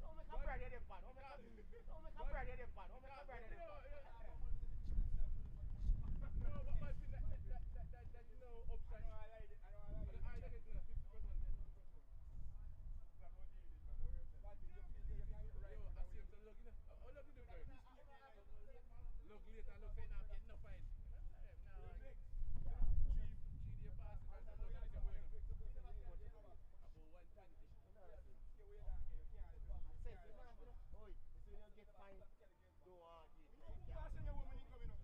Don't make a brand of them pan. Don't make a brand of them pan. Don't make a brand of them pan. No, but I think that you know option. I like it 50%. Yo, I see him to look, you know. Oh, look at the bird. Look later, look, say, now I'm getting no fine. Now, 3 day pass, and I'm looking at the boy. About 120. I said, you know, oi, you see when you get fine, don't argue. You Pass can't your woman in coming up.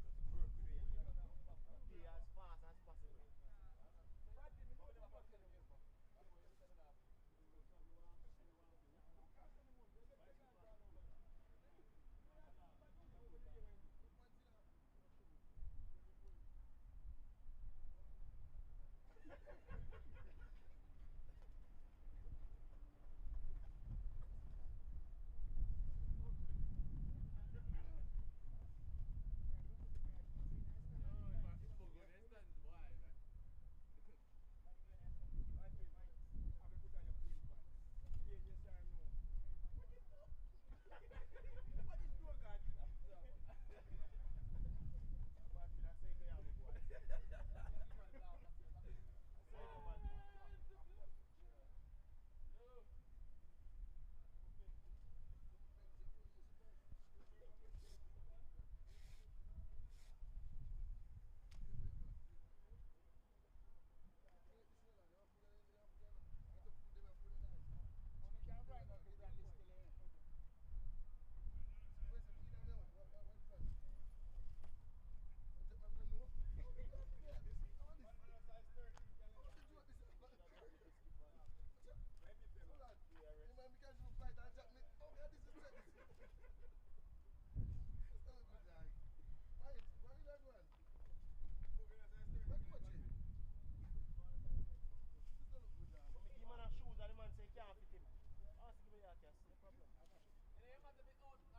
work with you again. Pay as fast as possible.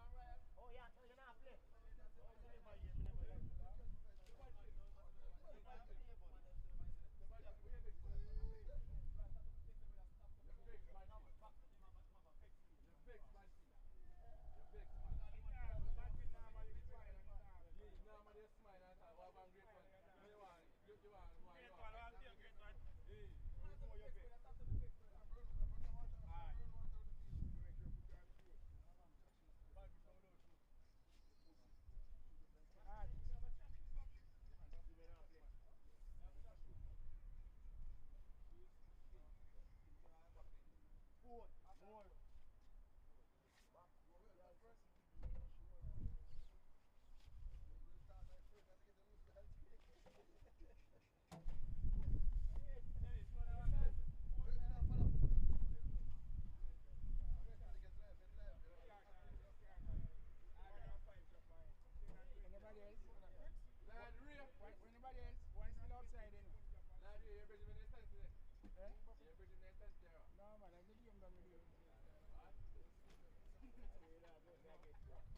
Oh yeah, so you're not play. Oh, you never hear me, never hear. More. Anybody else? Anybody else? One still outside, you know. You're bridging the distance today. Eh? You're bridging the distance there. No, man, I'm the game done with you. Can't track me. Yeah, man, take one and go on.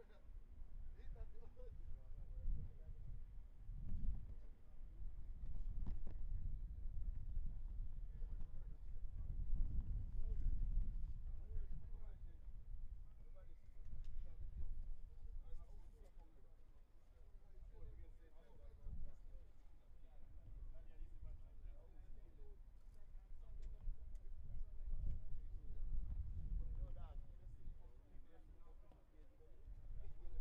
Yo, dog, you just see people pushing crazy, don't you?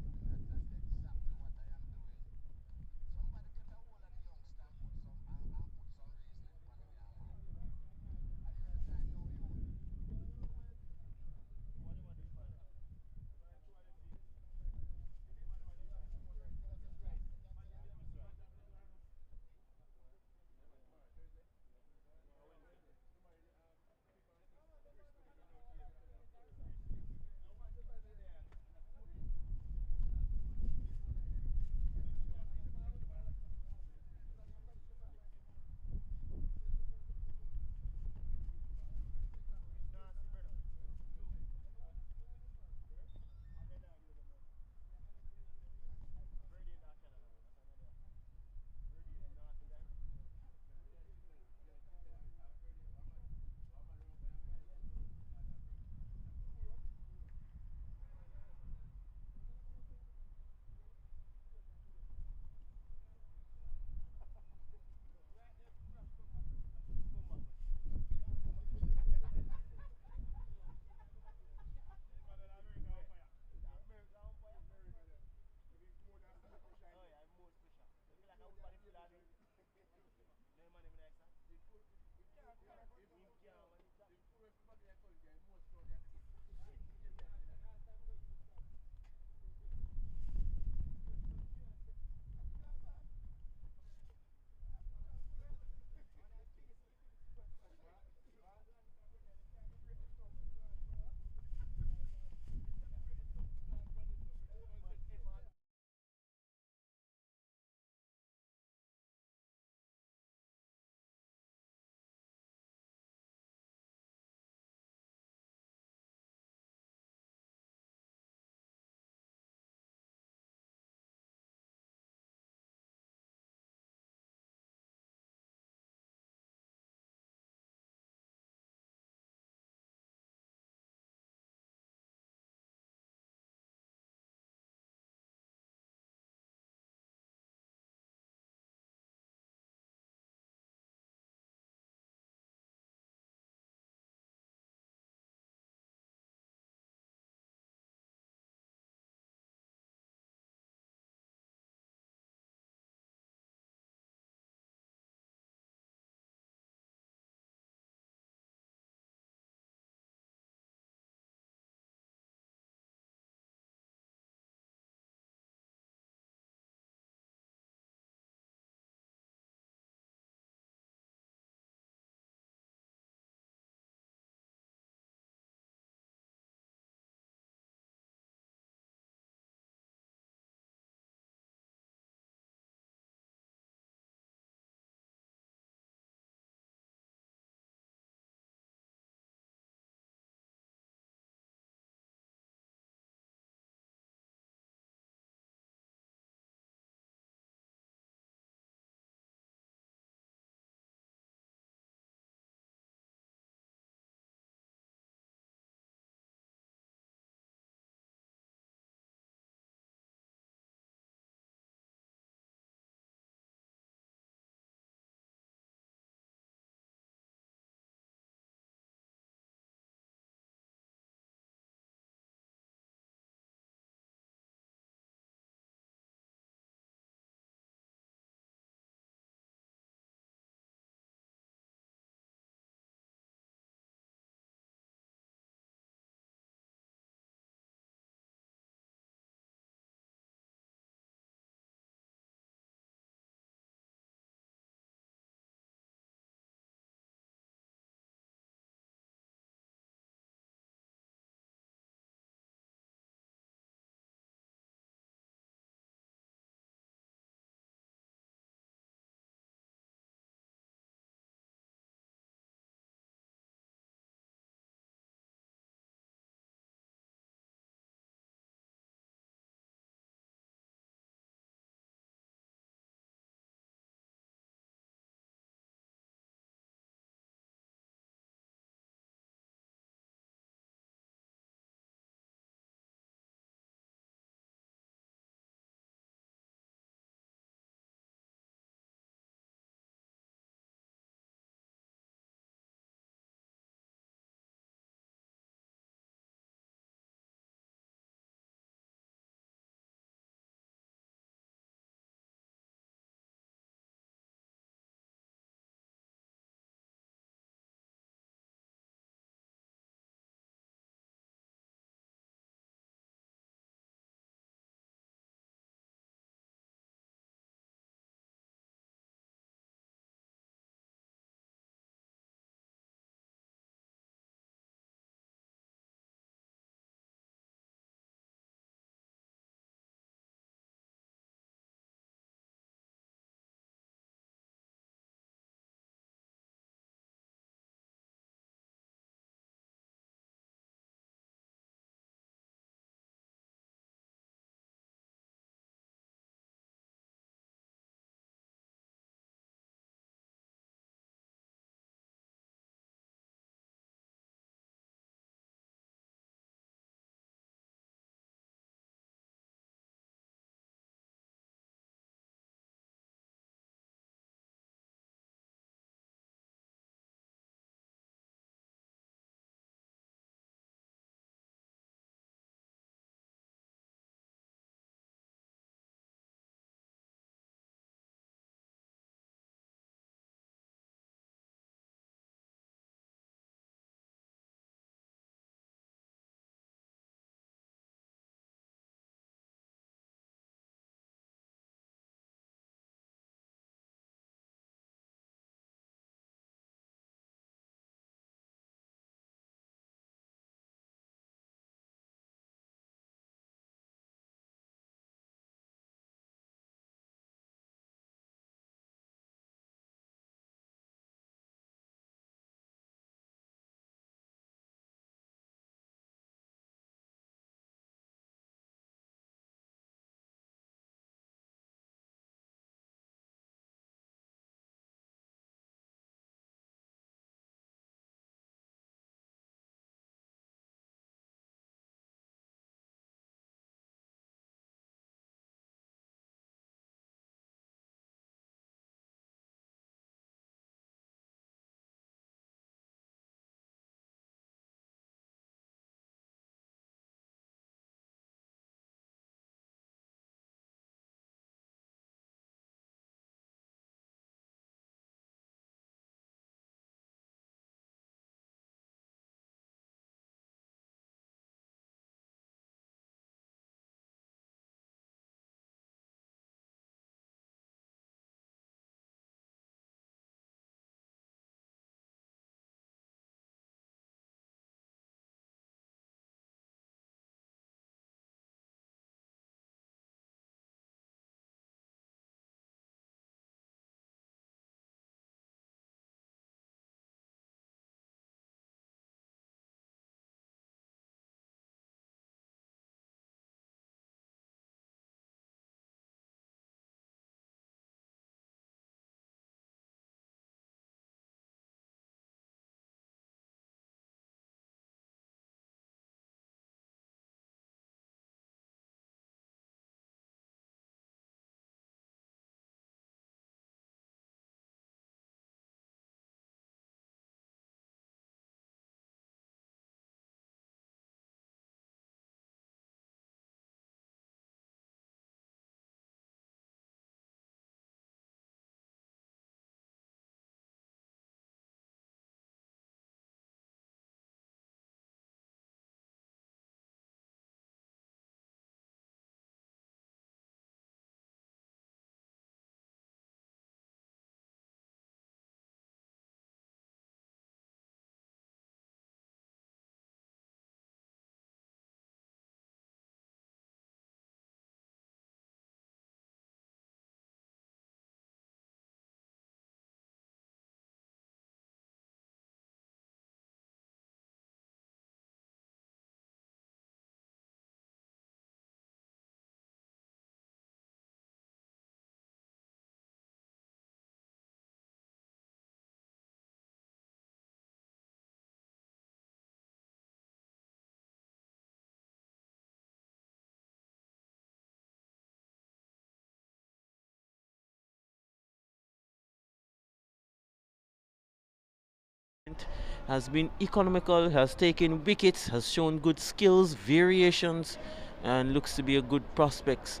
has been economical, has taken wickets, has shown good skills, variations, and looks to be a good prospect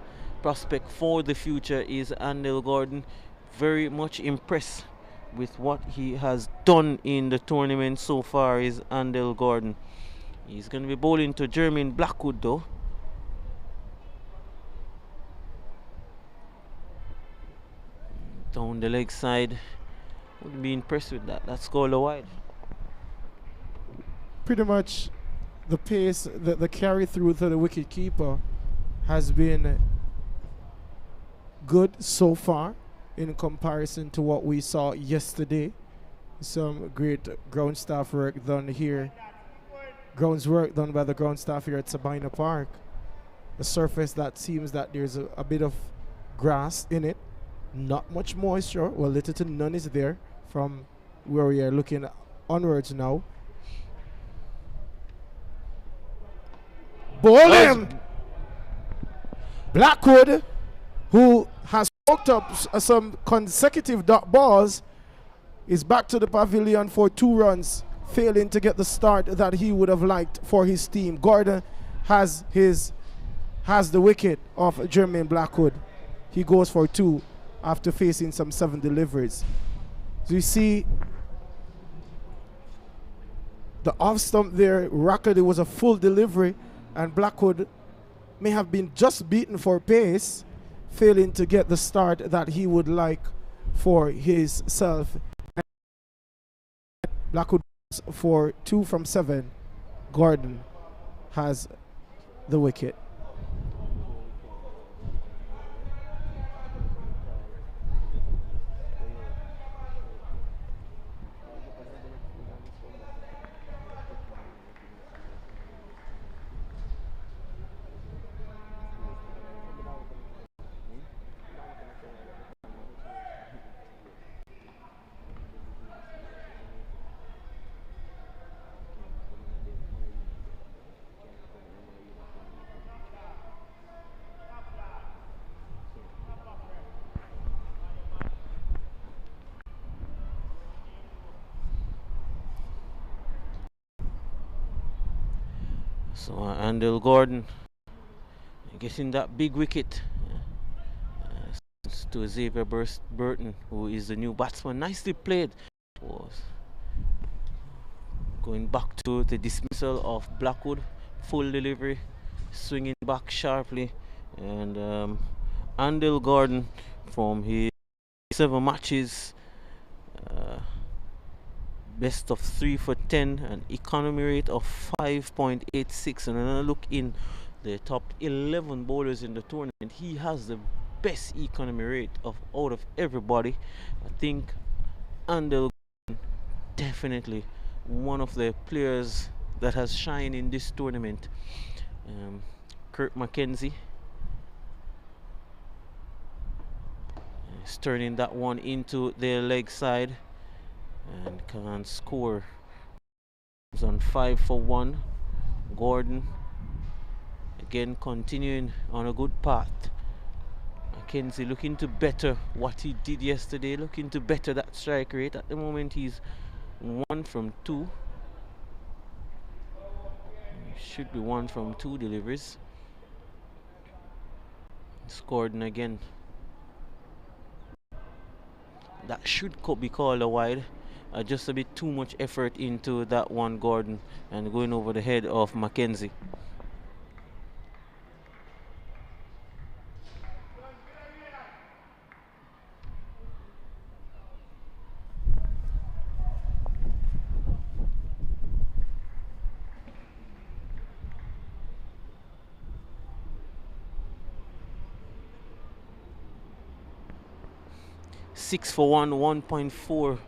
for the future. Is Andel Gordon. Very much impressed with what he has done in the tournament so far. Is Andel Gordon. He's going to be bowling to Jermaine Blackwood though. Down the leg side. Would be impressed with that. That's goal wide. Pretty much the pace, the carry through to the wicket keeper has been good so far in comparison to what we saw yesterday. Some great ground staff work done here. Grounds work done by the ground staff here at Sabina Park. A surface that seems that there's a bit of grass in it. Not much moisture. Well, little to none is there from where we are looking onwards now. Bowling! Blackwood, who has poked up some consecutive dot balls, is back to the pavilion for 2 runs, failing to get the start that he would have liked for his team. Gordon has the wicket of Jermaine Blackwood. He goes for 2 after facing some 7 deliveries. So you see the off stump there, Rackley was a full delivery, and Blackwood may have been just beaten for pace, failing to get the start that he would like for himself. Blackwood for 2 from 7. Gordon has the wicket. So Andel Gordon getting that big wicket to Xavier Burton, who is the new batsman. Nicely played. Was going back to the dismissal of Blackwood. Full delivery, swinging back sharply, and Andel Gordon from his 7 matches. Best of 3 for 10, an economy rate of 5.86. And when I look in the top 11 bowlers in the tournament, he has the best economy rate out of everybody. I think Andel definitely one of the players that has shined in this tournament. Kirk McKenzie is turning that one into their leg side and can score. It's on 5 for 1. Gordon again continuing on a good path. McKenzie looking to better what he did yesterday, looking to better that strike rate. At the moment he's 1 from 2. Should be 1 from 2 deliveries. It's Gordon again. That should be called a wide. Just a bit too much effort into that one, Gordon, and going over the head of McKenzie. Six for 1, 1.4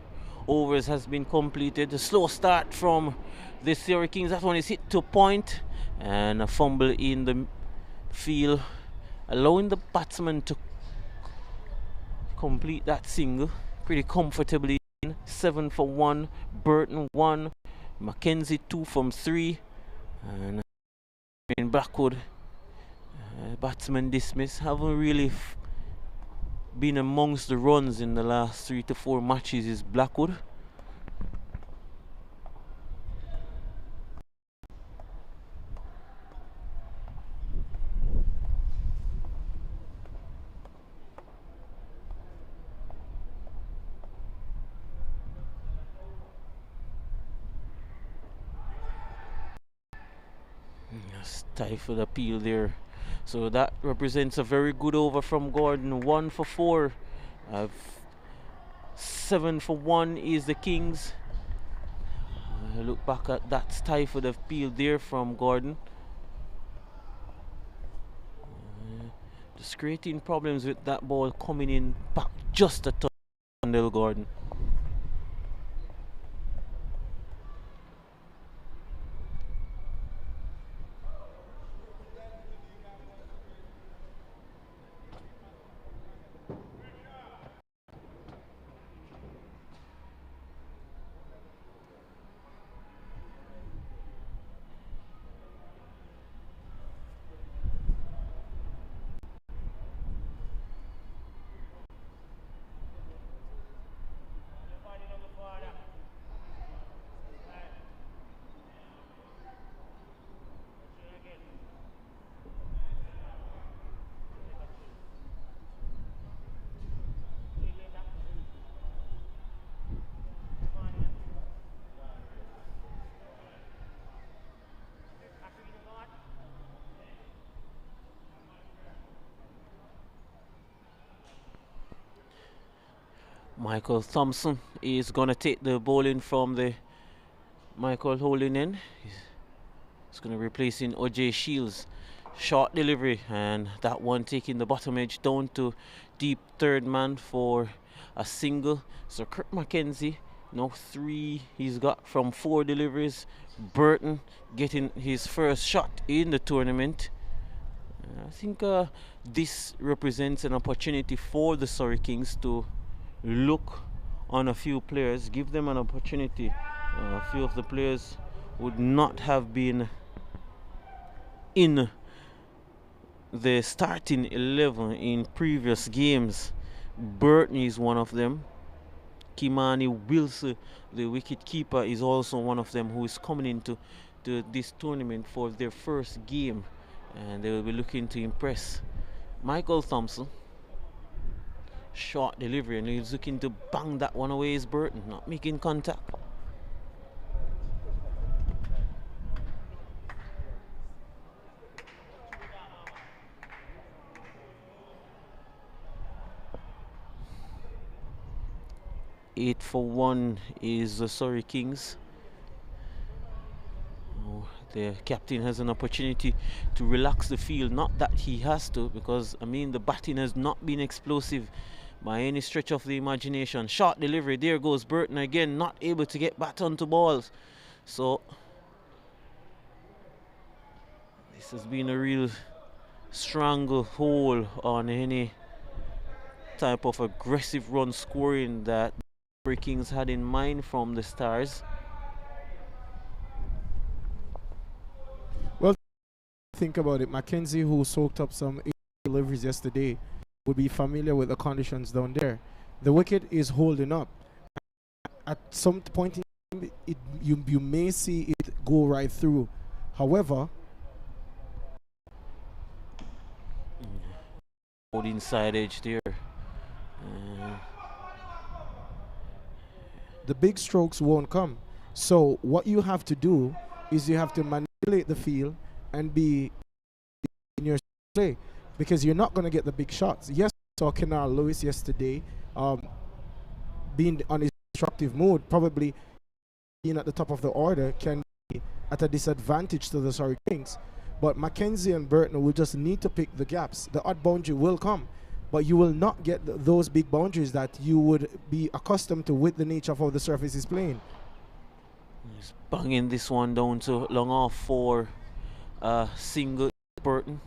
overs has been completed. A slow start from the Surrey Kings. That one is hit to point, and a fumble in the field, allowing the batsman to complete that single pretty comfortably. 7 for 1, Burton 1, McKenzie 2 from 3, and in Blackwood, batsman dismissed. Haven't really been amongst the runs in the last 3 to 4 matches is Blackwood. Stifled appeal there. So that represents a very good over from Gordon. 1 for 4. 7 for 1 is the Kings. Look back at that stifled appeal there from Gordon. Just creating problems with that ball coming in back just a touch on Del Gordon. Michael Thompson is going to take the bowling from the Michael holding in. He's going to replace in OJ Shields. Short delivery, and that one taking the bottom edge down to deep third man for a single. So Kirk McKenzie, now 3 he's got from 4 deliveries. Burton getting his first shot in the tournament. I think this represents an opportunity for the Surrey Kings to look on a few players, give them an opportunity. A few of the players would not have been in the starting 11 in previous games. Burton is one of them. Kimani Wilson, the wicket keeper, is also one of them who is coming into this tournament for their first game, and they will be looking to impress. Michael Thompson, short delivery, and he's looking to bang that one away. Is Burton not making contact? Eight for 1 is the Surrey Kings. The captain has an opportunity to relax the field. Not that he has to, because I mean the batting has not been explosive by any stretch of the imagination. Short delivery, there goes Burton again, not able to get back onto balls. So this has been a real stranglehold on any type of aggressive run scoring that the Kings had in mind from the Stars. Well, think about it. McKenzie, who soaked up some deliveries yesterday, would be familiar with the conditions down there. The wicket is holding up. At some point in time, you may see it go right through. However, holding side edge there. The big strokes won't come. So what you have to do is you have to manipulate the field and be in your play, because you're not going to get the big shots. Yes, I saw Kenal Lewis yesterday being on his destructive mode, probably being at the top of the order, can be at a disadvantage to the Surrey Kings. But Mackenzie and Burton will just need to pick the gaps. The odd boundary will come, but you will not get those big boundaries that you would be accustomed to with the nature of how the surface is playing. He's banging this one down to long off for single Burton.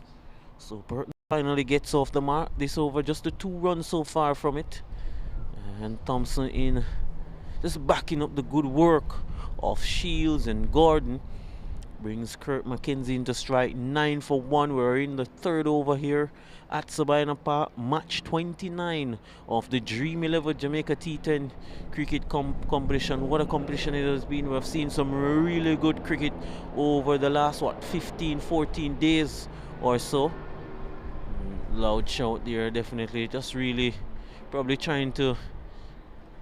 So Burton finally gets off the mark. This over, just the 2 runs so far from it. And Thompson in, just backing up the good work of Shields and Gordon. Brings Kirk McKenzie into strike. 9 for 1. We're in the 3rd over here at Sabina Park. Match 29 of the Dream 11 Jamaica T10 cricket competition. What a competition it has been. We've seen some really good cricket over the last 15-14 days or so. Loud shout there, definitely. Just really probably trying to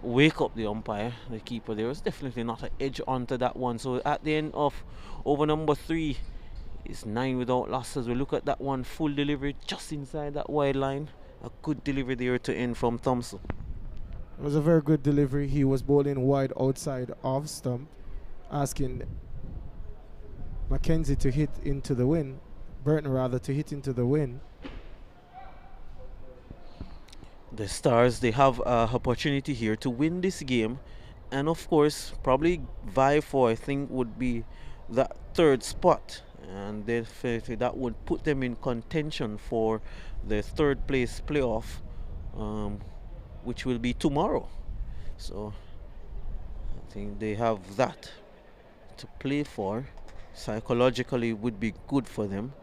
wake up the umpire, the keeper. There was definitely not an edge onto that one. So at the end of over number 3, It's 9 without losses. We look at that one, full delivery just inside that wide line. A good delivery there to end from Thompson. It was a very good delivery. He was bowling wide outside off stump, asking Mackenzie to hit into the wind. Burton rather to hit into the wind. The Stars, they have an opportunity here to win this game, and of course probably vie for, I think, would be that third spot, and definitely that would put them in contention for the third place playoff, which will be tomorrow. So I think they have that to play for. Psychologically would be good for them.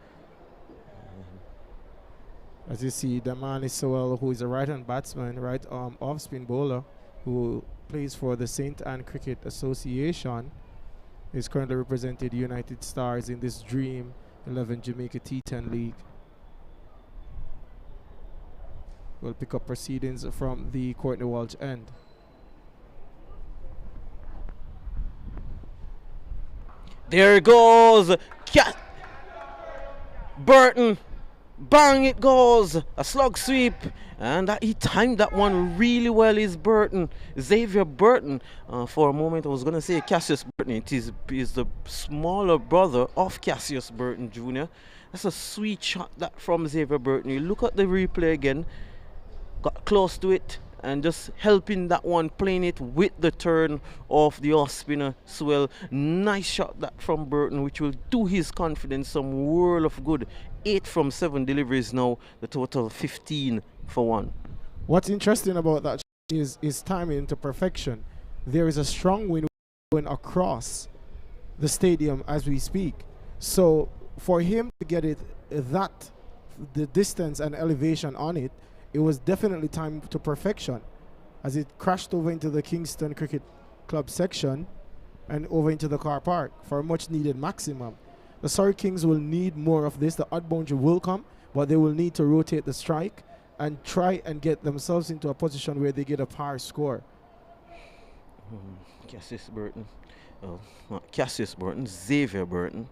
As you see, Damani Sowell, who is a right-hand batsman, right arm off-spin bowler, who plays for the St. Anne Cricket Association, is currently represented United Stars in this Dream 11 Jamaica T10 League. We'll pick up proceedings from the Courtney Walsh end. There goes Burton. Bang, it goes. A slug sweep. And he timed that one really well, is Burton. Xavier Burton. For a moment, I was going to say Cassius Burton. It is the smaller brother of Cassius Burton Jr. That's a sweet shot that from Xavier Burton. You look at the replay again. Got close to it and just helping that one, playing it with the turn of the off spinner Swell. Nice shot that from Burton, which will do his confidence some world of good. 8 from 7 deliveries now, the total 15 for 1. What's interesting about that is timing to perfection. There is a strong wind going across the stadium as we speak. So for him to get it the distance and elevation on it, it was definitely timed to perfection as it crashed over into the Kingston Cricket Club section and over into the car park for a much needed maximum. The Surrey Kings will need more of this. The odd boundary will come, but they will need to rotate the strike and try and get themselves into a position where they get a par score. Cassius Burton. Not Cassius Burton, Xavier Burton.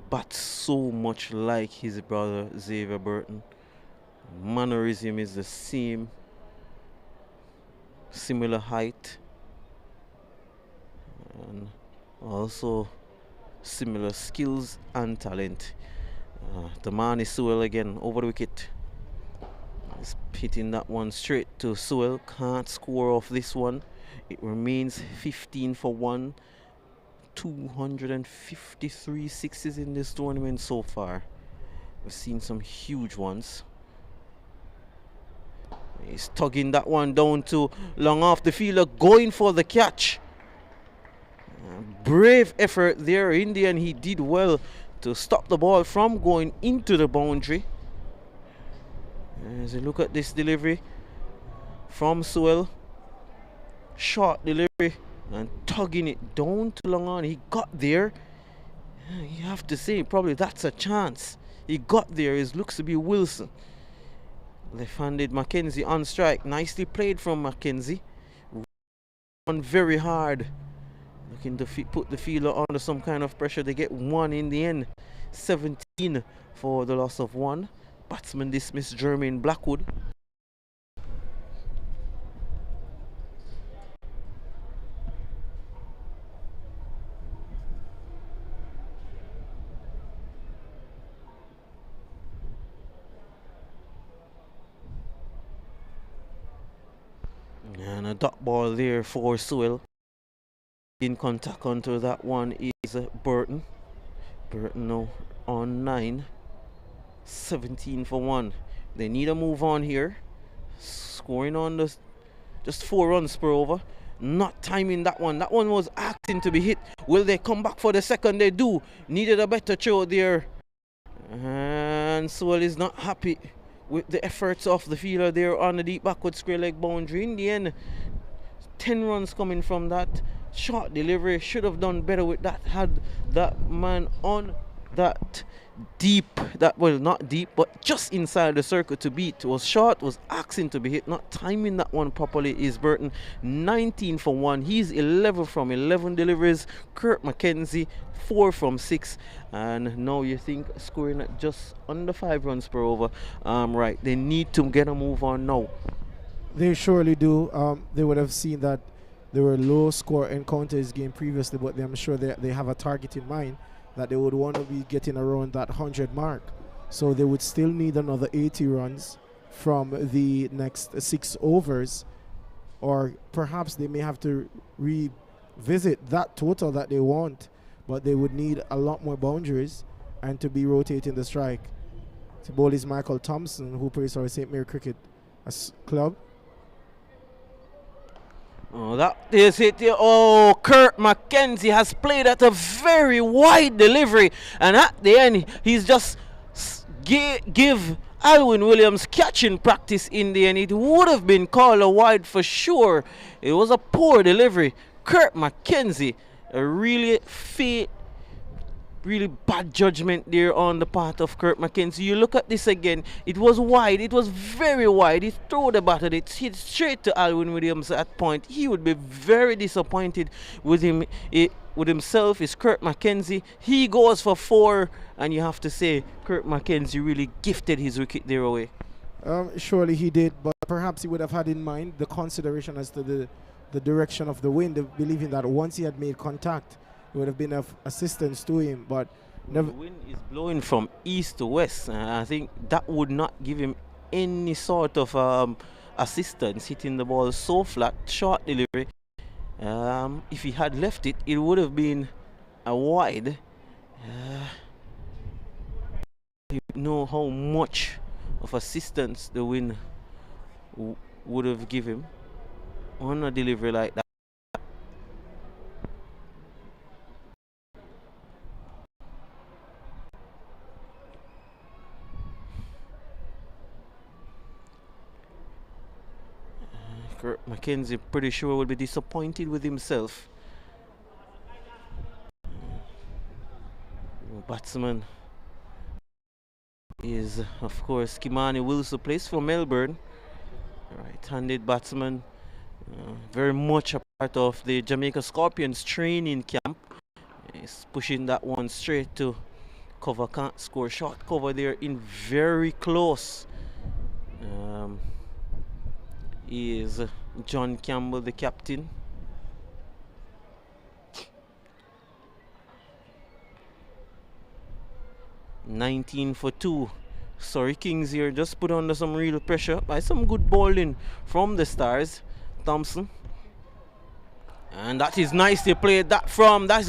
But so much like his brother Xavier Burton. Mannerism is the same. Similar height. And also similar skills and talent. The man is Sewell again over the wicket. He's hitting that one straight to Sewell. Can't score off this one. It remains 15 for 1. 253 sixes in this tournament so far. We've seen some huge ones. He's tugging that one down to long off the fielder, going for the catch. Brave effort there. In the end, he did well to stop the ball from going into the boundary. As you look at this delivery from Sewell, short delivery and tugging it down to long on. He got there. You have to say probably that's a chance. He got there. It looks to be Wilson. Left-handed Mackenzie on strike. Nicely played from Mackenzie. Run very hard. Looking to put the fielder under some kind of pressure. They get 1 in the end. 17 for the loss of 1. Batsman dismissed Jermaine Blackwood. And a dot ball there for Sewell. In contact onto that one is Burton. Burton now on 9. 17 for 1. They need a move on here. Scoring on the just 4 runs per over. Not timing that one. That one was asking to be hit. Will they come back for the second? They do. Needed a better throw there. And Sewell is not happy with the efforts of the fielder there on the deep backward square leg boundary. In the end, 10 runs coming from that. Short delivery. Should have done better with that. Had that man on that deep, that well, not deep, but just inside the circle to beat. Was short, was asking to be hit, not timing that one properly. Is Burton 19 for 1. He's 11 from 11 deliveries. Kurt McKenzie 4 from 6. And now you think scoring at just under 5 runs per over. Right, they need to get a move on now. They surely do. They would have seen that there were low score encounters game previously, but I'm sure they have a target in mind that they would want to be getting around that 100 mark. So they would still need another 80 runs from the next 6 overs, or perhaps they may have to revisit that total that they want, but they would need a lot more boundaries and to be rotating the strike. The ball is Michael Thompson, who plays for St. Mary Cricket Club. Oh, that is it. Oh, Kurt McKenzie has played at a very wide delivery, and at the end, he's just give Alwyn Williams catching practice in the end. It would have been called a wide for sure. It was a poor delivery. Kurt McKenzie, a really really bad judgment there on the part of Kurt McKenzie. You look at this again, it was wide, it was very wide. He threw the bat and it hit straight to Alwyn Williams at that point. He would be very disappointed with himself. Is Kurt McKenzie. He goes for 4, and you have to say Kurt McKenzie really gifted his wicket there away. Surely he did, but perhaps he would have had in mind the consideration as to the direction of the wind, believing that once he had made contact, it would have been of assistance to him, but never. The wind is blowing from east to west. I think that would not give him any sort of assistance, hitting the ball so flat, short delivery. If he had left it, it would have been a wide. You know how much of assistance the wind would have given him on a delivery like that. Mackenzie pretty sure will be disappointed with himself. Batsman is of course Kimani Wilson, plays for Melbourne. Right-handed batsman, very much a part of the Jamaica Scorpions training camp. He's pushing that one straight to cover, can't score. Short cover there in very close. Is John Campbell, the captain. $19 for 2. Sorry, Kings here just put under some real pressure by some good bowling from the Stars. Thompson, and that is nicely played. That's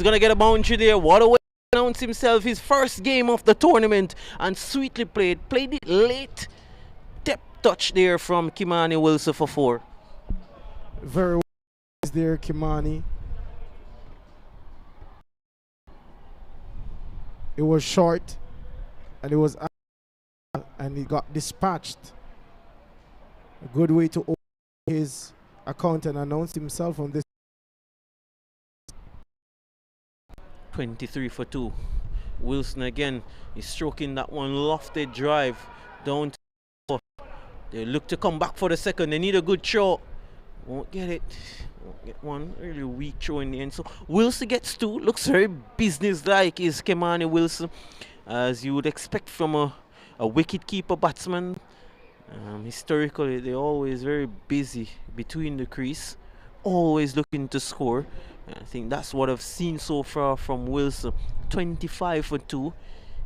gonna get a boundary there. What a way to announce himself, his first game of the tournament, and sweetly played it late. Touch there from Kimani Wilson for 4. Very well there, Kimani. It was short, and it was and he got dispatched. A good way to open his account and announce himself on this. 23 for 2. Wilson again is stroking that one lofted drive down to. They look to come back for the second. They need a good throw. Won't get it. Won't get one. Really weak throw in the end. So Wilson gets 2. Looks very business-like, is Kimani Wilson, as you would expect from a wicket-keeper batsman. Historically, they're always very busy between the crease, always looking to score. I think that's what I've seen so far from Wilson. 25 for 2.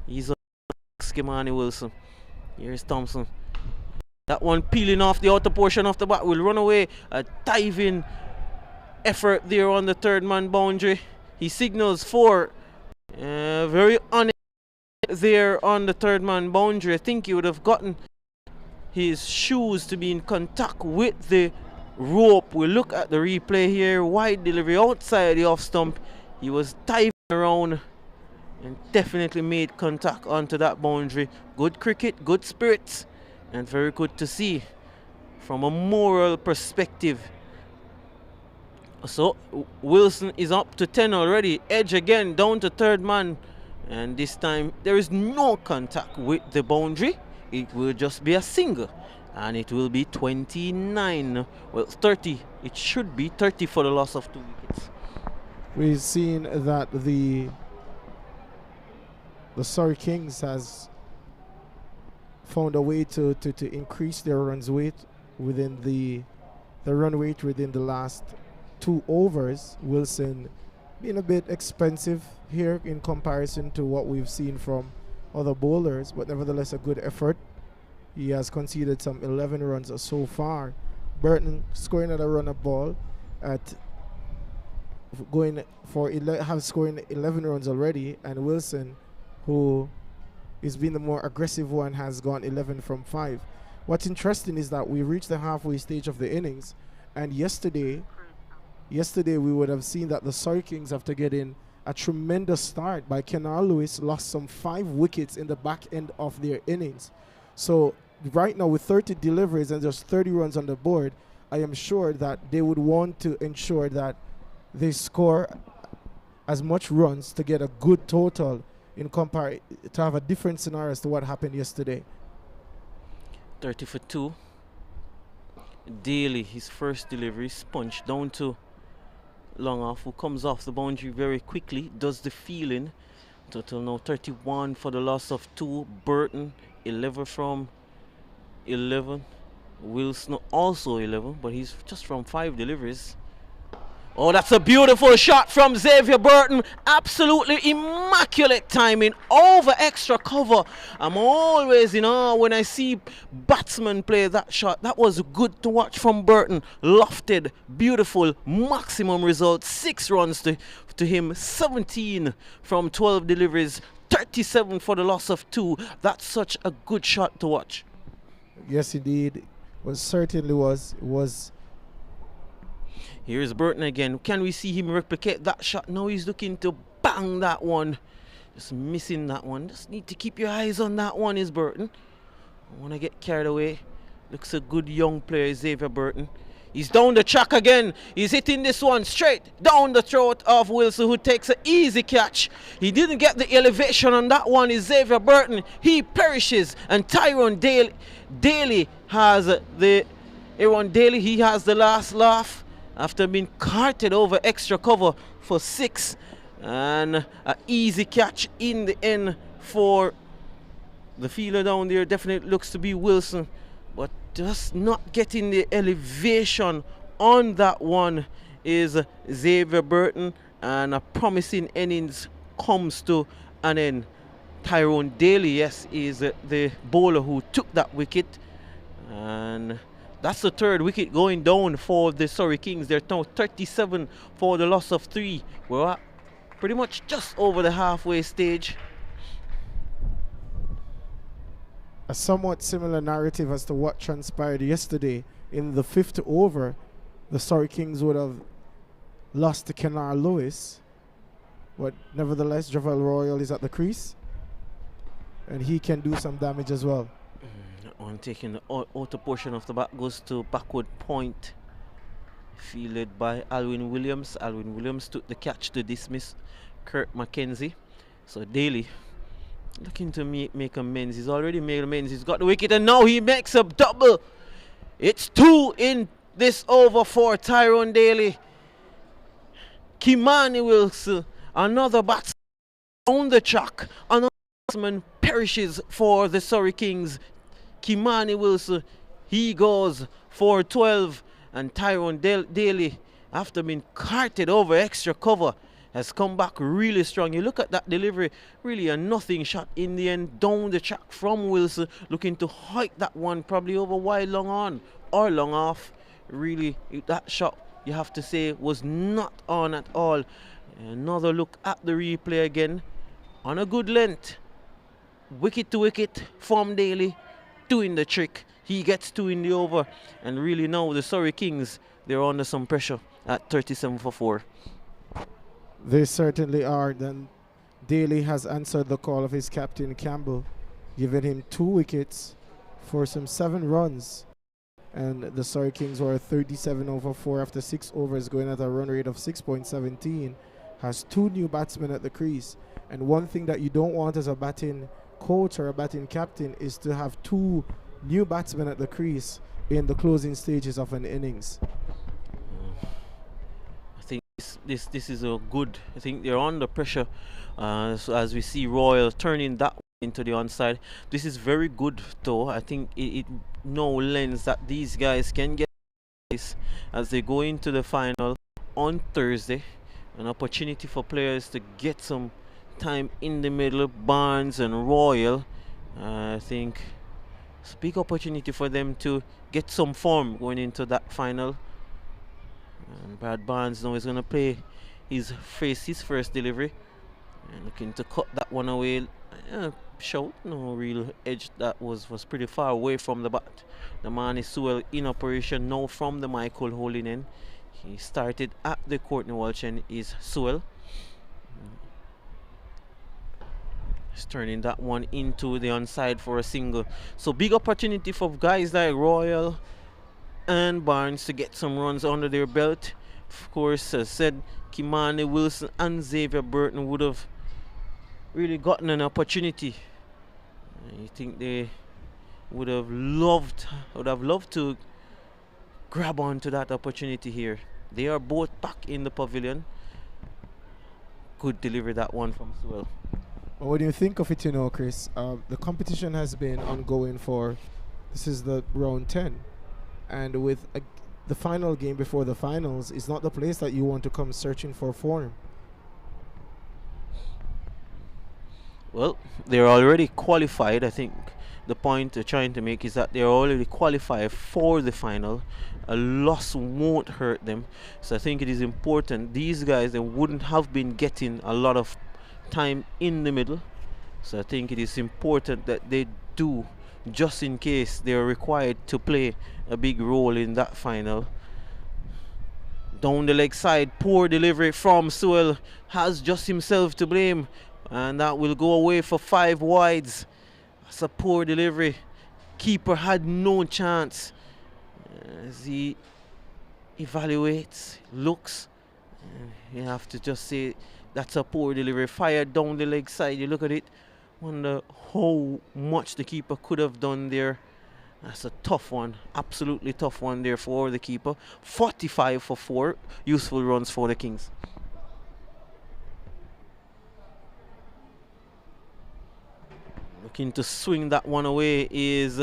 He's on Kimani Wilson. Here's Thompson. That one peeling off the outer portion of the bat will run away. A diving effort there on the third man boundary. He signals 4. Very honest there on the third man boundary. I think he would have gotten his shoes to be in contact with the rope. We'll look at the replay here. Wide delivery outside the off stump. He was diving around and definitely made contact onto that boundary. Good cricket, good spirits, and very good to see from a moral perspective. So Wilson is up to 10 already. Edge again down to third man. And this time there is no contact with the boundary. It will just be a single. And it will be 29. Well, 30. It should be 30 for the loss of 2 wickets. We've seen that the Surrey Kings has found a way to increase their runs weight within the run rate within the last 2 overs. Wilson being a bit expensive here in comparison to what we've seen from other bowlers, but nevertheless a good effort. He has conceded some 11 runs so far. Burton scoring at a run-up ball at going for scoring 11 runs already, and Wilson, who is being the more aggressive one, has gone 11 from 5. What's interesting is that we reached the halfway stage of the innings, and yesterday we would have seen that the Surrey Kings, after getting a tremendous start by Kenar Lewis, lost some 5 wickets in the back end of their innings. So right now, with 30 deliveries and just 30 runs on the board, I am sure that they would want to ensure that they score as much runs to get a good total to have a different scenario as to what happened yesterday. 30 for 2. Daly, his first delivery, sponged down to long off, who comes off the boundary very quickly, does the feeling. Total now 31 for the loss of 2. Burton 11 from 11. Wilson also 11, but he's just from 5 deliveries. Oh, that's a beautiful shot from Xavier Burton. Absolutely immaculate timing over extra cover. I'm always, when I see batsmen play that shot, that was good to watch from Burton. Lofted, beautiful, maximum result. 6 runs to him, 17 from 12 deliveries, 37 for the loss of 2. That's such a good shot to watch. Yes, indeed. Well, certainly was. Here's Burton again. Can we see him replicate that shot? Now he's looking to bang that one. Just missing that one. Just need to keep your eyes on that one, is Burton. I want to get carried away. Looks a good young player, Xavier Burton. He's down the track again. He's hitting this one straight down the throat of Wilson, who takes an easy catch. He didn't get the elevation on that one, is Xavier Burton. He perishes. And Tyrone Daly has the last laugh after being carted over extra cover for 6, and an easy catch in the end for the fielder down there. Definitely looks to be Wilson, but just not getting the elevation on that one is Xavier Burton, and a promising innings comes to an end. Tyrone Daly, yes, is the bowler who took that wicket, and that's the 3rd wicket going down for the Surrey Kings. They're now 37 for the loss of 3. We're at pretty much just over the halfway stage. A somewhat similar narrative as to what transpired yesterday. In the 5th over, the Surrey Kings would have lost to Kenar Lewis, but nevertheless, Javel Royal is at the crease, and he can do some damage as well. On taking the outer portion of the bat, goes to backward point, fielded by Alwyn Williams. Alwyn Williams took the catch to dismiss Kurt Mackenzie. So Daly looking to make amends. He's already made amends. He's got the wicket, and now he makes a double. It's 2 in this over for Tyrone Daly. Kimani Wilson, another batsman on the track. Another batsman perishes for the Surrey Kings. Kimani Wilson, he goes for 12, and Tyrone Daly, after being carted over extra cover, has come back really strong. You look at that delivery, really a nothing shot in the end, down the track from Wilson, looking to hike that one probably over wide, long on or long off. Really, that shot, you have to say, was not on at all. Another look at the replay again, on a good length, wicket to wicket from Daly, doing the trick. He gets 2 in the over, and really now the Surrey Kings, they're under some pressure at 37 for 4. They certainly are. Then Daly has answered the call of his captain Campbell, giving him 2 wickets for some 7 runs, and the Surrey Kings were 37 over 4 after 6 overs, going at a run rate of 6.17. Has 2 new batsmen at the crease. And one thing that you don't want as a batting coach or a batting captain is to have two new batsmen at the crease in the closing stages of an innings. I think this is a good. I think they're under pressure. So as we see Royal turning that into the onside, this is very good though. I think it now lends that these guys can get this as they go into the final on Thursday. An opportunity for players to get some time in the middle. Barnes and Royal, I think it's a big opportunity for them to get some form going into that final. And Brad Barnes now is going to play his first delivery and looking to cut that one away. Shout, no real edge, that was pretty far away from the bat. The man is Sewell in operation now from the Michael holding in. He started at the Courtney Walsh and is Sewell. He's turning that one into the onside for a single. So big opportunity for guys like Royal and Barnes to get some runs under their belt. Of course, as said, Kimani Wilson and Xavier Burton would have really gotten an opportunity. I think they would have loved to grab onto that opportunity here. They are both back in the pavilion. Could deliver that one from Sewell. Well, what do you think of it, you know, Chris? The competition has been ongoing for, this is the round 10. And with the final game before the finals is not the place that you want to come searching for form. Well, they're already qualified. I think the point they're trying to make is that they're already qualified for the final. A loss won't hurt them. So I think it is important. These guys, they wouldn't have been getting a lot of time in the middle. So I think it is important that they do, just in case they're required to play a big role in that final. Down the leg side, poor delivery from Sewell, has just himself to blame. And that will go away for 5 wides. That's a poor delivery. Keeper had no chance. As he evaluates, looks, you have to just say that's a poor delivery. Fired down the leg side. You look at it, wonder how much the keeper could have done there. That's a tough one, absolutely tough one there for the keeper. 45 for 4 useful runs for the Kings. Looking to swing that one away is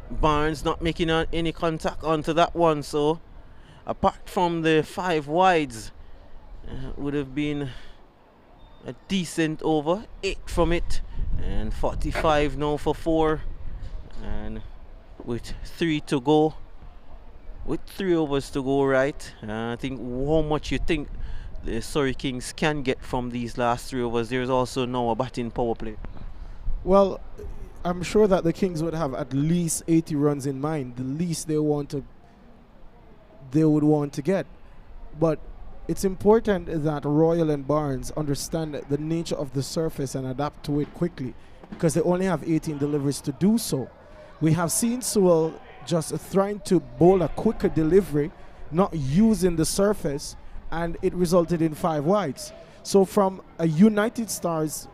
Barnes, not making any contact onto that one. So apart from the 5 wides, would have been a decent over. 8 from it, and 45 now for 4. And with 3 to go, with 3 overs to go, right? I think how much you think the Surrey Kings can get from these last 3 overs. There's also now a batting power play. Well, I'm sure that the Kings would have at least 80 runs in mind, the least they would want to get. But it's important that Royal and Barnes understand the nature of the surface and adapt to it quickly, because they only have 18 deliveries to do so. We have seen Sewell just trying to bowl a quicker delivery, not using the surface, and it resulted in 5 wides. So from a United Stars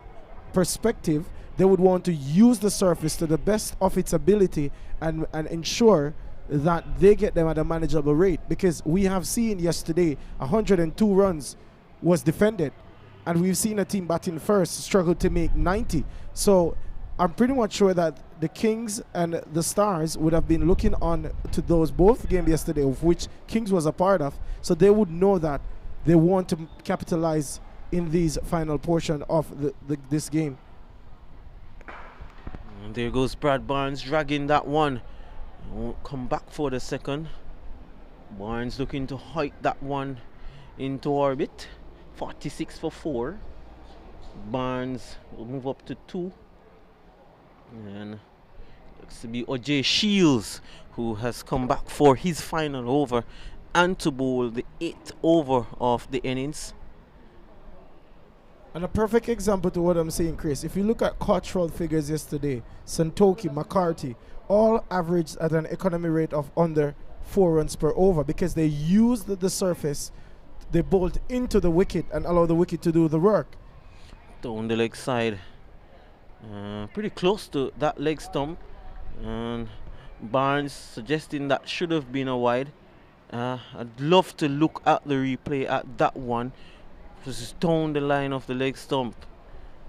perspective, they would want to use the surface to the best of its ability and ensure that they get them at a manageable rate, because we have seen yesterday 102 runs was defended, and we've seen a team batting first struggle to make 90. So I'm pretty much sure that the Kings and the Stars would have been looking on to those both games yesterday, of which Kings was a part of, so they would know that they want to capitalize in these final portion of this game. And there goes Brad Barnes dragging that one. Won't come back for the second. Barnes looking to hike that one into orbit. 46 for 4. Barnes will move up to 2. And looks to be O.J. Shields, who has come back for his final over and to bowl the 8th over of the innings. And a perfect example to what I'm saying, Chris, if you look at cultural figures yesterday, Santoki, McCarthy, all averaged at an economy rate of under 4 runs per over, because they used the surface they bolt into the wicket and allow the wicket to do the work. Down the leg side. Pretty close to that leg stump. And Barnes suggesting that should have been a wide. I'd love to look at the replay at that one. Just down the line of the leg stump.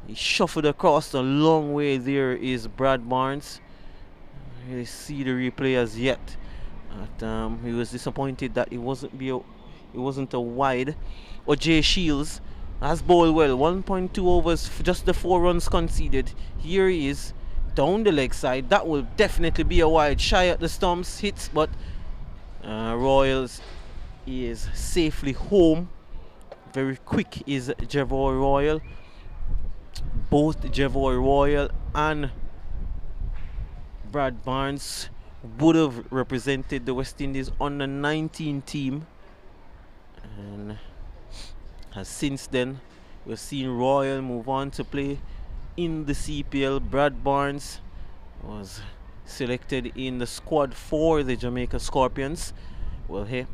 He shuffled across a long way. There is Brad Barnes. I really see the replay as yet. But, he was disappointed that it wasn't a wide. Jay Shields has bowled well. 1.2 overs for just the 4 runs conceded. Here he is down the leg side. That will definitely be a wide. Shy at the stumps, hits, but Royals is safely home. Very quick is Javoy Royal. Both Javoy Royal and Brad Barnes would have represented the West Indies under 19 team, and has since then we've seen Royal move on to play in the CPL. Brad Barnes was selected in the squad for the Jamaica Scorpions. Well, hey,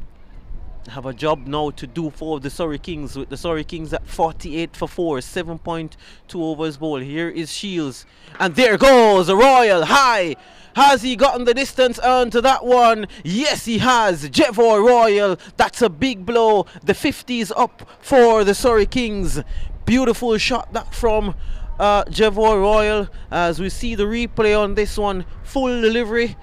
have a job now to do for the Surrey Kings, with the Surrey Kings at 48 for 4, 7.2 overs bowled. Here is Shields, and there goes a Royal high. Has he gotten the distance onto that one? Yes, he has. Javoy Royal, that's a big blow. The 50s up for the Surrey Kings. Beautiful shot that from Javoy Royal. As we see the replay on this one, full delivery,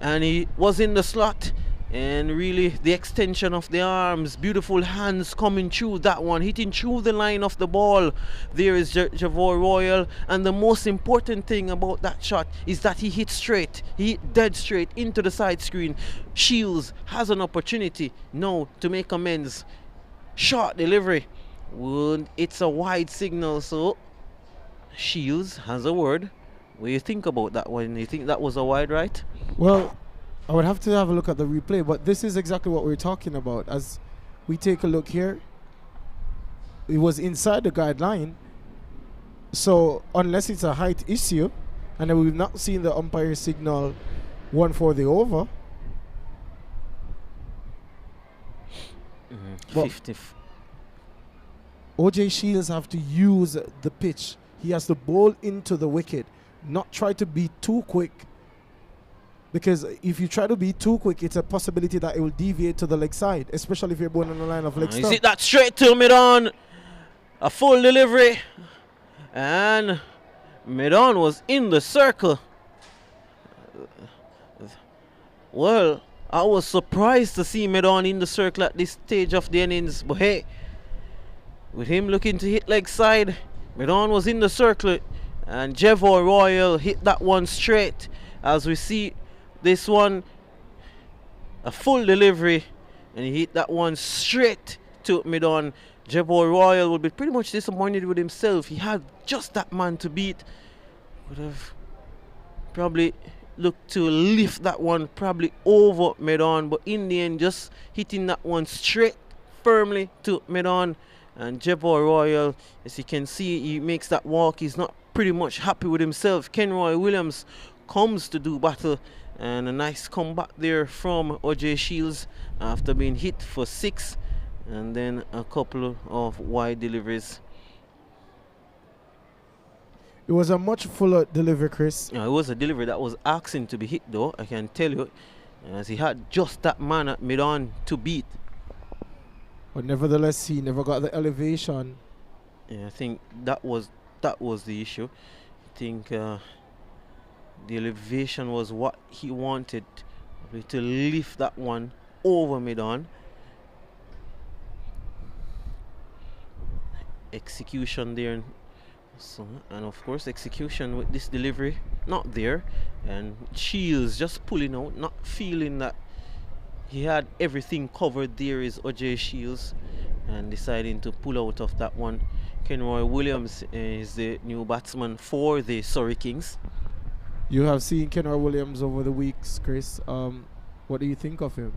and he was in the slot. And really the extension of the arms, beautiful hands coming through that one, hitting through the line of the ball. There is Javoy Royal, and the most important thing about that shot is that he hit straight. He hit dead straight into the side screen. Shields has an opportunity now to make amends. Short delivery. Well, it's a wide signal, so Shields has a word. What do you think about that one? You think that was a wide, right? Well, I would have to have a look at the replay, but this is exactly what we're talking about. As we take a look here, it was inside the guideline. So unless it's a height issue, and then we've not seen the umpire signal one for the over. 50. OJ Shields have to use the pitch. He has to bowl into the wicket, not try to be too quick. Because if you try to be too quick, it's a possibility that it will deviate to the leg side, especially if you're bowling on the line of leg stump. You see that straight to mid-on. A full delivery. And mid-on was in the circle. Well, I was surprised to see mid-on in the circle at this stage of the innings. But hey, with him looking to hit leg side, mid-on was in the circle. And Javoy Royal hit that one straight. As we see this one, a full delivery, and he hit that one straight to mid-on. Javoy Royal would be pretty much disappointed with himself. He had just that man to beat. Would have probably looked to lift that one probably over mid-on, but in the end just hitting that one straight firmly to mid-on. And Javoy Royal, as you can see, he makes that walk. He's not pretty much happy with himself. Kenroy Williams comes to do battle, and a nice comeback there from OJ Shields after being hit for 6, and then a couple of wide deliveries. It was a much fuller delivery, Chris. It was a delivery that was asking to be hit, though, I can tell you, as he had just that man at mid-on to beat. But nevertheless, he never got the elevation. Yeah, I think that was the issue. I think the elevation was what he wanted, to lift that one over mid-on. Execution there, so, and of course execution with this delivery not there, and Shields just pulling out, not feeling that he had everything covered. There is OJ Shields, and deciding to pull out of that one. Kenroy Williams is the new batsman for the Surrey Kings. You have seen Kenroy Williams over the weeks, Chris. What do you think of him?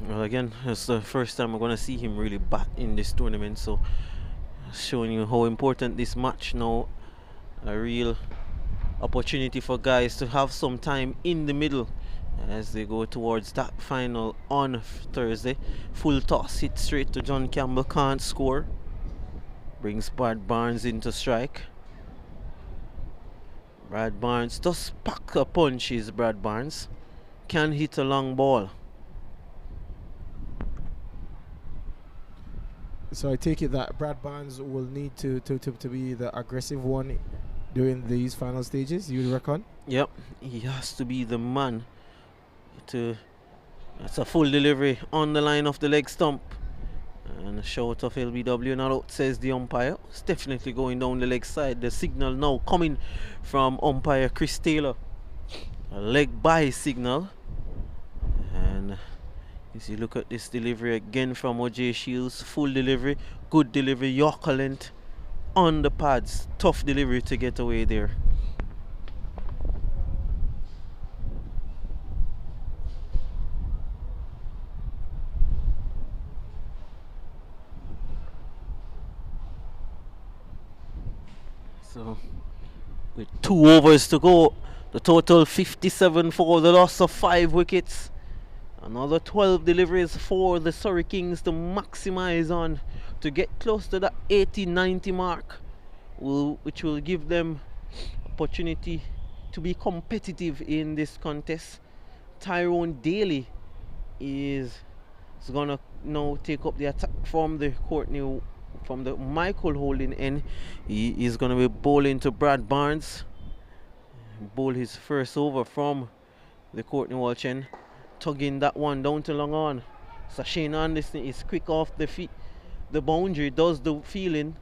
Well, again, it's the first time we're going to see him really bat in this tournament, so showing you how important this match now. A real opportunity for guys to have some time in the middle as they go towards that final on Thursday. Full toss hit straight to John Campbell, can't score. Brings Brad Barnes into strike. Brad Barnes does pack a punch, is Brad Barnes. Can hit a long ball. So I take it that Brad Barnes will need to be the aggressive one during these final stages, you reckon? Yep, he has to be the man to. That's a full delivery on the line of the leg stump. And a shout of LBW, not out, says the umpire. It's definitely going down the leg side. The signal now coming from umpire Chris Taylor. A leg by signal. And as you look at this delivery again from OJ Shields, full delivery, good delivery, Yorker length on the pads. Tough delivery to get away there. So, with 2 overs to go, the total 57 for the loss of 5 wickets. Another 12 deliveries for the Surrey Kings to maximize on to get close to that 80-90 mark, which will give them opportunity to be competitive in this contest. Tyrone Daly is gonna now take up the attack from the Michael Holding end. He is going to be bowling to Brad Barnes. Bowl his first over from the Courtney Walsh end. Tugging that one down to long on. So Shane Anderson is quick off the feet. The boundary does the feeling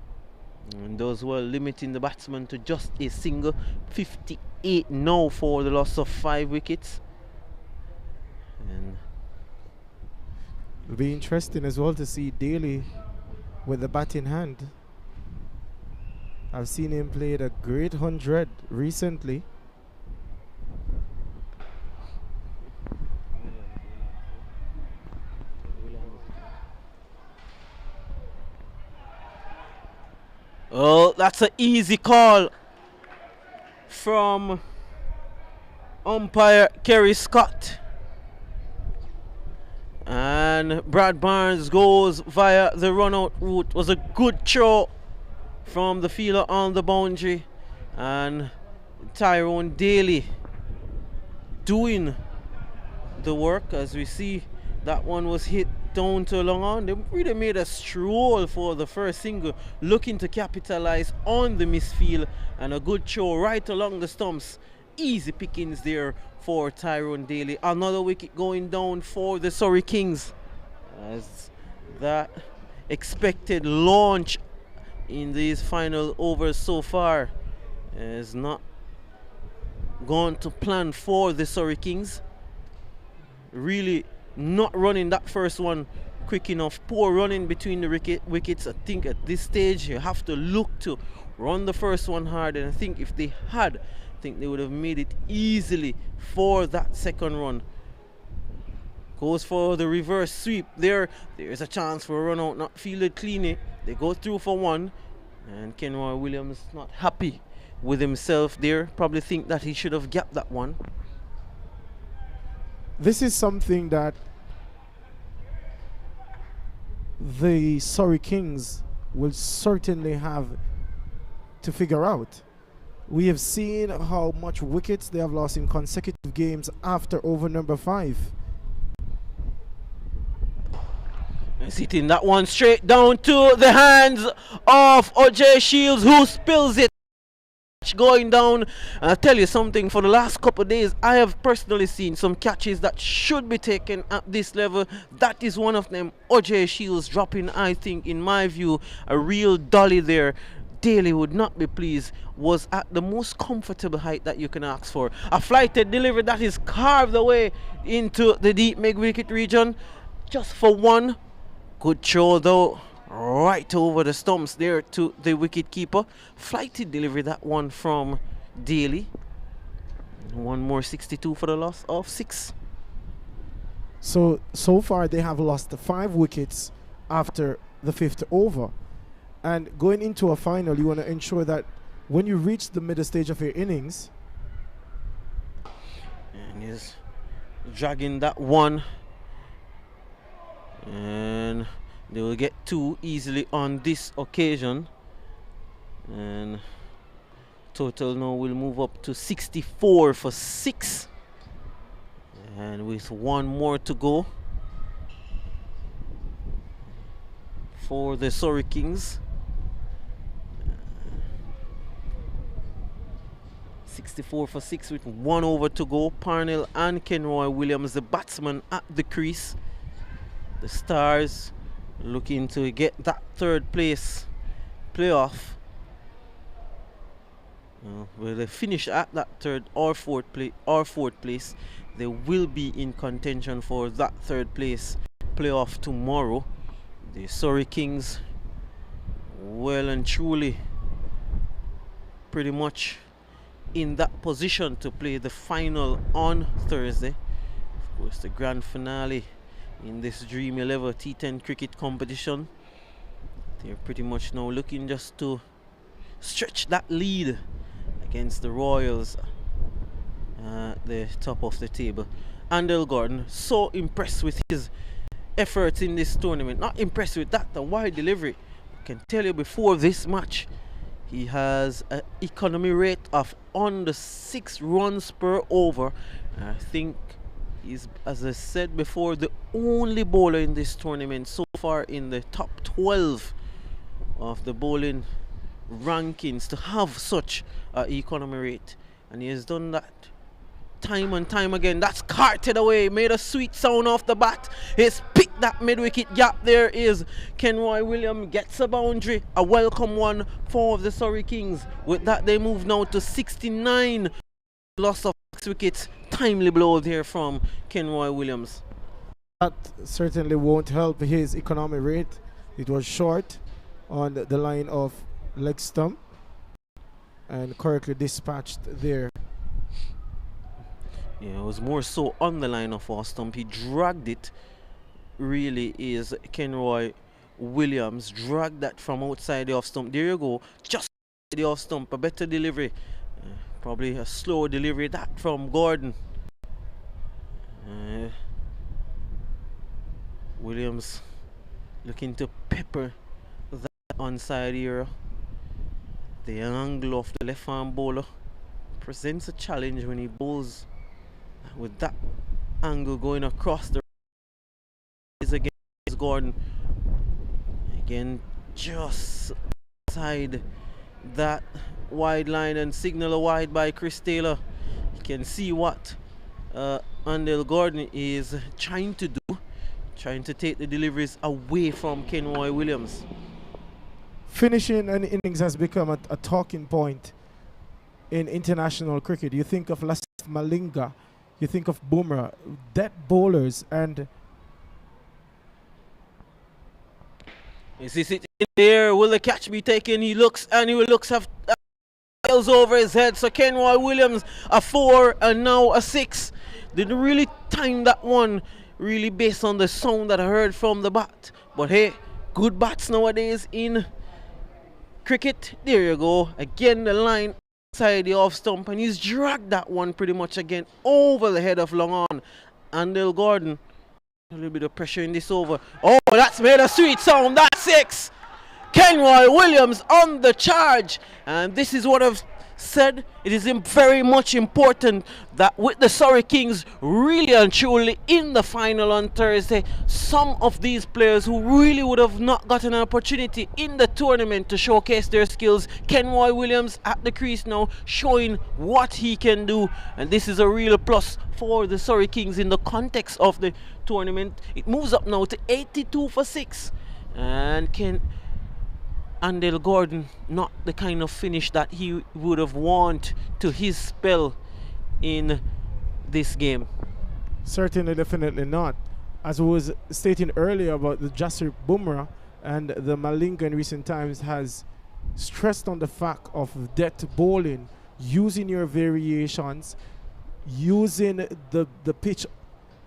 and does well, limiting the batsman to just a single. 58 now for the loss of 5 wickets. And it'll be interesting as well to see Daly with the bat in hand. I've seen him play a great 100 recently. Oh, that's an easy call from umpire Kerry Scott. And Brad Barnes goes via the run-out route. Was a good throw from the fielder on the boundary. And Tyrone Daly doing the work. As we see, that one was hit down to long on. They really made a stroll for the first single, looking to capitalize on the misfield. And a good throw right along the stumps. Easy pickings there for Tyrone Daly. Another wicket going down for the Surrey Kings, as that expected launch in these final overs so far is not gone to plan for the Surrey Kings. Really not running that first one quick enough. Poor running between the wickets. I think at this stage you have to look to run the first one hard, and I think if they had, I think they would have made it easily for that second run. Goes for the reverse sweep there. There's a chance for a run out, not fielded cleanly. They go through for one, and Kenroy Williams not happy with himself there. Probably think that he should have gapped that one. This is something that the Surrey Kings will certainly have to figure out. We have seen how much wickets they have lost in consecutive games after over number 5. And hitting that one straight down to the hands of OJ Shields, who spills it. Going down. And I'll tell you something, for the last couple of days I have personally seen some catches that should be taken at this level. That is one of them. OJ Shields dropping, I think, in my view, a real dolly there. Daly would not be pleased. Was at the most comfortable height that you can ask for. A flighted delivery that is carved away into the deep mid-wicket region, just for one. Good throw though, right over the stumps there to the wicket keeper. Flighted delivery, that one from Daly. One more 62 for the loss of 6. So far they have lost 5 wickets after the 5th over. And going into a final, you want to ensure that when you reach the middle stage of your innings, and dragging that one, and they will get 2 easily on this occasion, and total now will move up to 64 for 6, and with 1 more to go for the Surrey Kings. 64 for 6 with 1 over to go. Parnell and Kenroy Williams, the batsman, at the crease. The Stars looking to get that 3rd place playoff. Will they finish at that 3rd or 4th place, they will be in contention for that 3rd place playoff tomorrow. The Surrey Kings, well and truly, pretty much in that position to play the final on Thursday. Of course, the grand finale in this Dream 11 T10 cricket competition. They're pretty much now looking just to stretch that lead against the Royals at the top of the table. Andel Gordon, so impressed with his efforts in this tournament. Not impressed with that, the wide delivery. I can tell you before this match, he has an economy rate of under 6 runs per over. I think he's, as I said before, the only bowler in this tournament so far in the top 12 of the bowling rankings to have such an economy rate. And he has done that time and time again. That's carted away, made a sweet sound off the bat. He's picked that mid-wicket gap. There is Kenroy Williams, gets a boundary, a welcome one for the Surrey Kings. With that, they move now to 69. Loss of 6 wickets, timely blow there from Kenroy Williams. That certainly won't help his economy rate. It was short on the line of leg stump and correctly dispatched there. Yeah, it was more so on the line of off stump. He dragged it. Really is Kenroy Williams. Dragged that from outside the off stump. There you go. Just the off stump. A better delivery. Probably a slow delivery. That from Gordon. Williams looking to pepper that onside here. The angle of the left arm bowler presents a challenge when he bowls with that angle going across the is against Gordon. Again, just inside that wide line and signal a wide by Chris Taylor. You can see what Andel Gordon is trying to do, trying to take the deliveries away from Kenroy Williams. Finishing an innings has become a talking point in international cricket. You think of Lasith Malinga, you think of Bumrah, dead bowlers, and is he sitting there? Will the catch be taken? He looks, and he will looks have tails over his head. So Kenroy Williams a 4 and now a 6. Didn't really time that one, really based on the sound that I heard from the bat. But hey, good bats nowadays in cricket. There you go. Again, the line inside the off stump, and he's dragged that one pretty much again over the head of long on. Andel Gordon, a little bit of pressure in this over. Oh, that's made a sweet sound. That's 6. Kenroy Williams on the charge, and this is what I've said. It is very much important that with the Surrey Kings really and truly in the final on Thursday, some of these players who really would have not gotten an opportunity in the tournament to showcase their skills. Kenroy Williams at the crease now, showing what he can do, and this is a real plus for the Surrey Kings in the context of the tournament. It moves up now to 82 for 6, and Andel Gordon, not the kind of finish that he would have wanted to his spell in this game. certainly definitely not. As I was stating earlier about the Jasprit Bumrah, and the Malinga in recent times has stressed on the fact of depth bowling, using your variations, using the pitch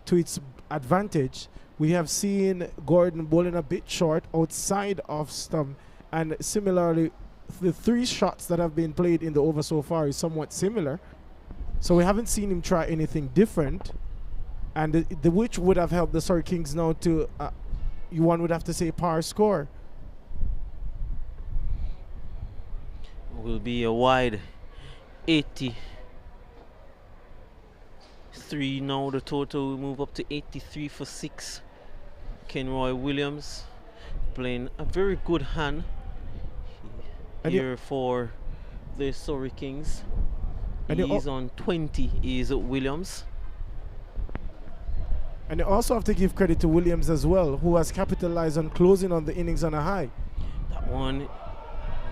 to its advantage. We have seen Gordon bowling a bit short outside of stump, and similarly the 3 shots that have been played in the over so far is somewhat similar. So we haven't seen him try anything different. And the which would have helped the Surrey Kings now to, one would have to say, par score. Will be a wide 83 now. The total will move up to 83 for 6. Kenroy Williams playing a very good hand here for the Surrey Kings. He's on 20 is Williams. And you also have to give credit to Williams as well, who has capitalized on closing on the innings on a high. That one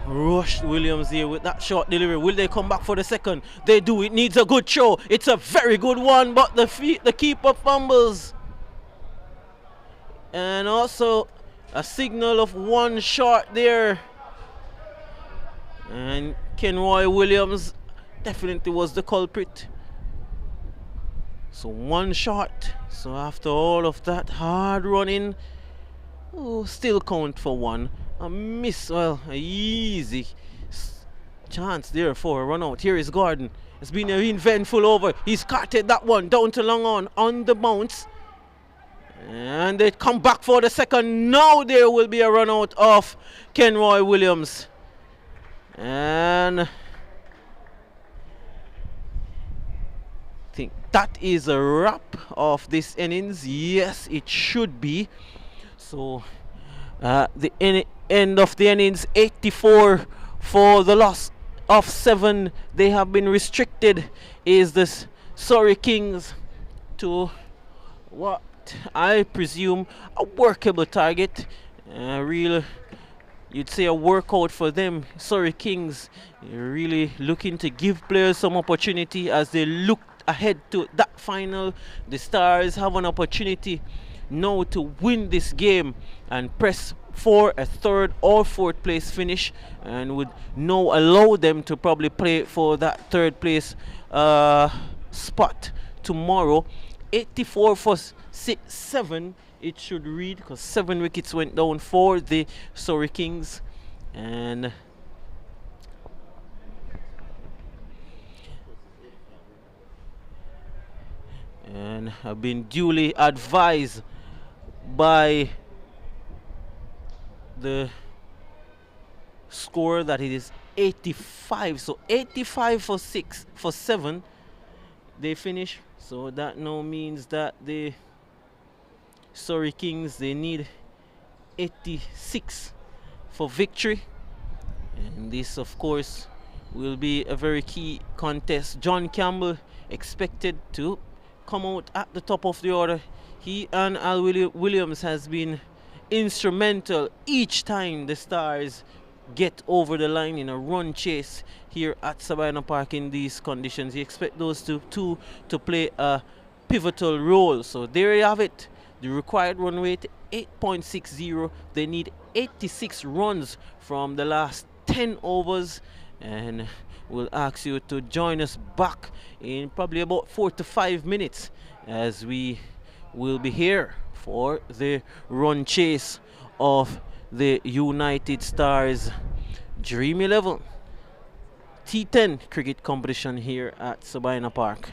rushed Williams here with that short delivery. Will they come back for the second? They do. It needs a good show. It's a very good one, but the keeper fumbles. And also a signal of one shot there. And Kenroy Williams definitely was the culprit. So one shot. So after all of that hard running, still count for one. A miss, well, a easy chance there for a run out. Here is Gordon. It's been an eventful over. He's carted that one down to long on the bounce. And they come back for the second. Now there will be a run out of Kenroy Williams. And I think that is a wrap of this innings. Yes, it should be. So the end of the innings, 84 for the loss of 7. They have been restricted. Is the Surrey Kings to what I presume a workable target. You'd say a workout for them. Surrey Kings really looking to give players some opportunity as they look ahead to that final. The Stars have an opportunity now to win this game and press for a 3rd or 4th place finish, and would now allow them to probably play for that 3rd place spot tomorrow. 84 for 7 it should read, because 7 wickets went down for the Surrey Kings. And have been duly advised by the score that it is 85. So 85 for 7 they finish. So that now means that the Surrey Kings, they need 86 for victory. And this, of course, will be a very key contest. John Campbell expected to come out at the top of the order. He and Al Williams has been instrumental each time the Stars get over the line in a run chase here at Sabina Park in these conditions. You expect those two to play a pivotal role. So there you have it. The required run rate 8.60. They need 86 runs from the last 10 overs, and we'll ask you to join us back in probably about 4 to 5 minutes as we will be here for the run chase of the United Stars Dream 11 T10 cricket competition here at Sabina Park.